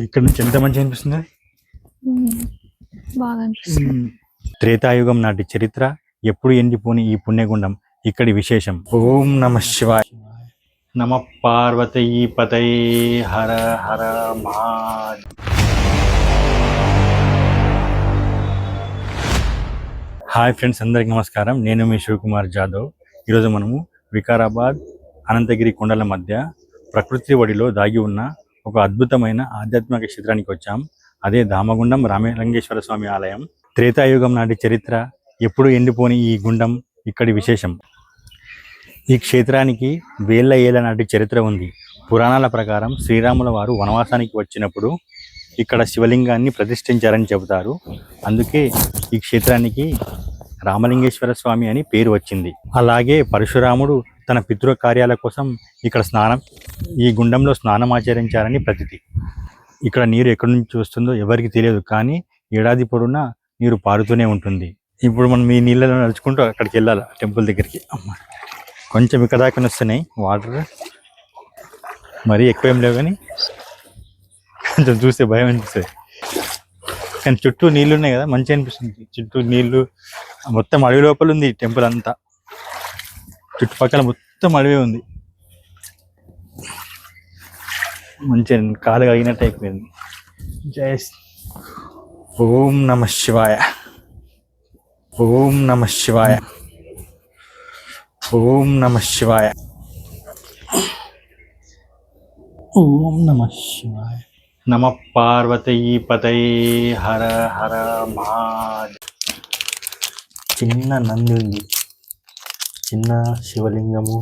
ఇక్కడ నుంచి ఎంత మంచి అనిపిస్తుంది. బాగా అనిపిస్తుంది. త్రేతాయుగం నాటి చరిత్ర, ఎప్పుడు ఎండిపోని ఈ పుణ్యగుండం ఇక్కడి విశేషం. ఓం నమ శివాయ. నమ పార్వతీ పతయే హర హర మహా. హాయ్ ఫ్రెండ్స్, అందరికి నమస్కారం. నేను మీ శివకుమార్ జాదవ్. ఈరోజు మనము వికారాబాద్ అనంతగిరి కొండల మధ్య ప్రకృతి ఒడిలో దాగి ఉన్న ఒక అద్భుతమైన ఆధ్యాత్మిక క్షేత్రానికి వచ్చాం. అదే దామగుండం రామలింగేశ్వర స్వామి ఆలయం. త్రేతాయుగం నాటి చరిత్ర, ఎప్పుడు ఎండిపోని ఈ గుండం ఇక్కడి విశేషం. ఈ క్షేత్రానికి వేల ఏళ్ల నాటి చరిత్ర ఉంది. పురాణాల ప్రకారం శ్రీరాముల వారు వనవాసానికి వచ్చినప్పుడు ఇక్కడ శివలింగాన్ని ప్రతిష్ఠించారని చెబుతారు. అందుకే ఈ క్షేత్రానికి రామలింగేశ్వర స్వామి అని పేరు వచ్చింది. అలాగే పరశురాముడు తన పితృ కార్యాల కోసం ఇక్కడ ఈ గుండంలో స్నానం ఆచరించారని ప్రతీతి. ఇక్కడ నీరు ఎక్కడి నుంచి వస్తుందో ఎవరికి తెలియదు, కానీ ఏడాది పొడవునా నీరు పారుతూనే ఉంటుంది. ఇప్పుడు మనం ఈ నీళ్ళలో నడుచుకుంటూ అక్కడికి వెళ్ళాలి, టెంపుల్ దగ్గరికి. కొంచెం ఇక్కడ దాకా వస్తున్నాయి వాటర్, మరీ ఎక్కువ ఏం లేవు, కానీ కొంచెం చూస్తే భయం అనిపిస్తుంది. కానీ చుట్టూ నీళ్ళు ఉన్నాయి కదా, మంచిగా అనిపిస్తుంది. చుట్టూ నీళ్ళు, మొత్తం అడవి లోపల ఉంది టెంపుల్ అంతా. చుట్టుపక్కల మొత్తం అడవి ఉంది. మంచిగా కాలు కలిగినట్టు అయిపోయింది. జై ఓం నమ శివాయ. ఓం నమ శివాయ. ఓం నమ శివాయ. ఓం నమ శివాయ. నమ పార్వతీ పతయే హర హర మహా. చిన్న నంది ఉంది, చిన్న శివలింగము.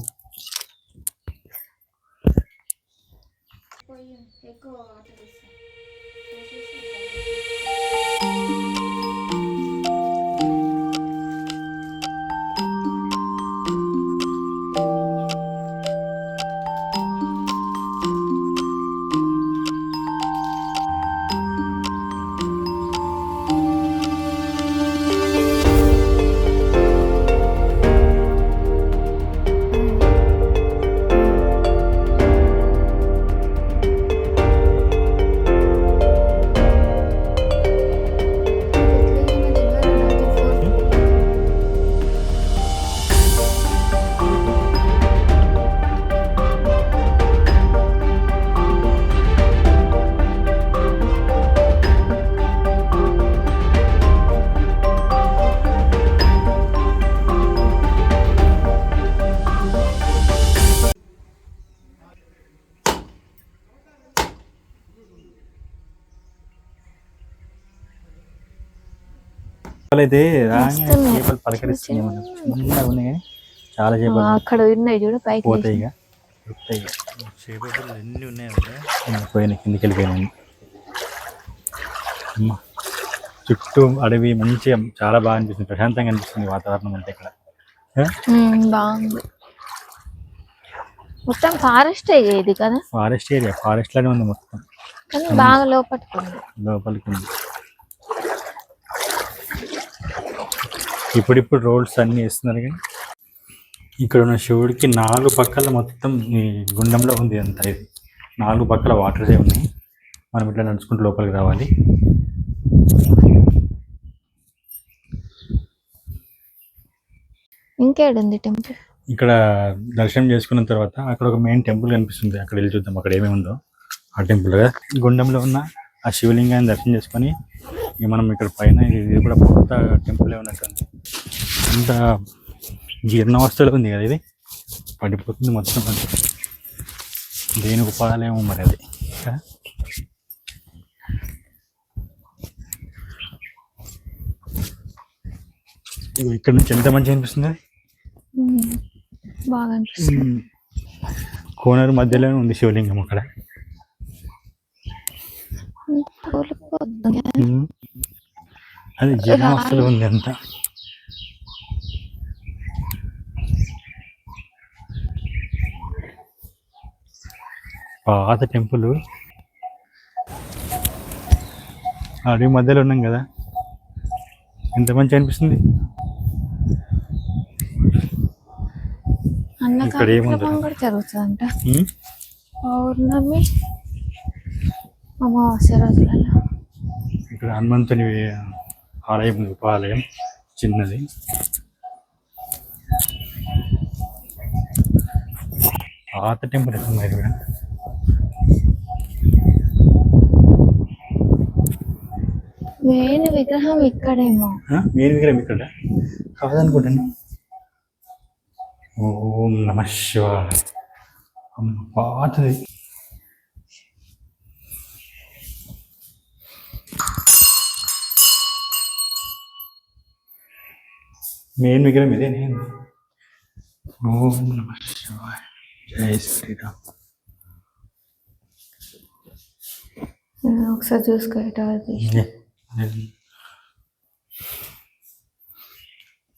అయితే చేపలు పలకరిస్తున్నాయి, చాలా చేపలు అక్కడ ఉన్నాయి చూడు, పైకి పోతాయి. చేపలు ఎన్ని ఉన్నాయి, పోయినాయి, కిందికి వెళ్ళిపోయినాయి. చుట్టూ అడవి మంచిగా చాలా బాగా అనిపిస్తుంది, ప్రశాంతంగా అనిపిస్తుంది వాతావరణం అంతా ఇక్కడ. బాగుంది. మొత్తం ఫారెస్ట్ ఇది కదా, ఫారెస్ట్ ఏరియా, ఫారెస్ట్ లానే ఉంది మొత్తం, బాగా లోపలికి ఉంది. ఇప్పుడిప్పుడు రోడ్స్ అన్ని వేస్తున్నారు, కానీ ఇక్కడ ఉన్న శివుడికి 4 పక్కల మొత్తం ఈ గుండంలో ఉంది అంతా. ఇది 4 పక్కల వాటర్సే ఉన్నాయి. మనం ఇట్లా నడుచుకుంటూ లోపలికి రావాలి. ఇంకేడుంది టెంపుల్? ఇక్కడ దర్శనం చేసుకున్న తర్వాత అక్కడ ఒక మెయిన్ టెంపుల్ కనిపిస్తుంది, అక్కడ వెళ్ళి చూద్దాం అక్కడ ఏమేమి ఉందో. ఆ టెంపుల్ గుండంలో ఉన్న ఆ శివలింగాన్ని దర్శనం చేసుకొని ఇక మనం ఇక్కడ పైన, ఇది కూడా కొత్త టెంపుల్ ఉన్నట్టుంది. అంత జీర్ణావస్థలో ఉంది కదా, ఇది పడిపోతుంది మొత్తం. దేని ఉపాయాలేమో మరి అది. ఇక్కడ నుంచి ఎంత మంచిగా అనిపిస్తుంది. బాగా అనిపిస్తుంది. కోనరు మధ్యలోనే ఉంది శివలింగం అక్కడ. అది జీర్ణావస్థలో ఉంది అంతా. పాత టెంపుల్, అడవి మధ్యలో ఉన్నాం కదా, ఎంత మంచిగా అనిపిస్తుంది. ఇక్కడ ఏముంది జరుగుతుందంట పౌర్ణమి. అమావాస్య రోజులలో. ఇక్కడ హనుమంతుని ఆలయం ఉంది, ఉపాలయం చిన్నది. పాత టెంపుల్ ఎట్లుంది ఇక్కడ. మెయిన్ విగ్రహం ఇక్కడేమో. మెయిన్ విగ్రహం ఇక్కడ కాదనుకుంటాను. ఓం నమ శివాయ. పాతది. మెయిన్ విగ్రహం ఇదే. నేను ఓం నమ శివాయ, జై శ్రీరామ్. ఒకసారి చూసుకో.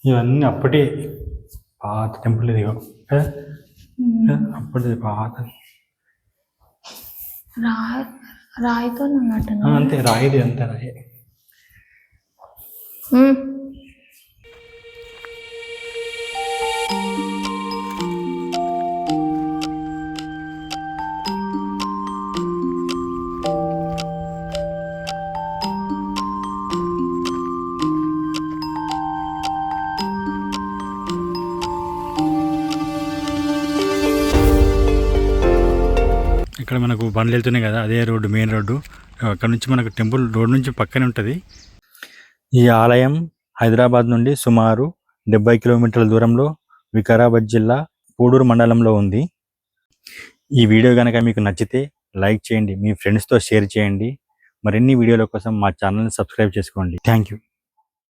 ఇవన్నీ అప్పటి పాత టెంపుల్ ఇది కదా, అప్పటిది పాత. రాయితో ఉన్నట్టు. అంతే రాయిది, అంతే రాయి. ఇక్కడ మనకు బండ్లు వెళ్తున్నాయి కదా, అదే రోడ్డు, మెయిన్ రోడ్డు. అక్కడ నుంచి మనకు టెంపుల్ రోడ్ నుంచి పక్కనే ఉంటుంది. ఈ ఆలయం హైదరాబాద్ నుండి సుమారు 70 కిలోమీటర్ల దూరంలో వికారాబాద్ జిల్లా పూడూరు మండలంలో ఉంది. ఈ వీడియో కనుక మీకు నచ్చితే లైక్ చేయండి, మీ ఫ్రెండ్స్తో షేర్ చేయండి. మరిన్ని వీడియోల కోసం మా ఛానల్ని సబ్స్క్రైబ్ చేసుకోండి. Thank you.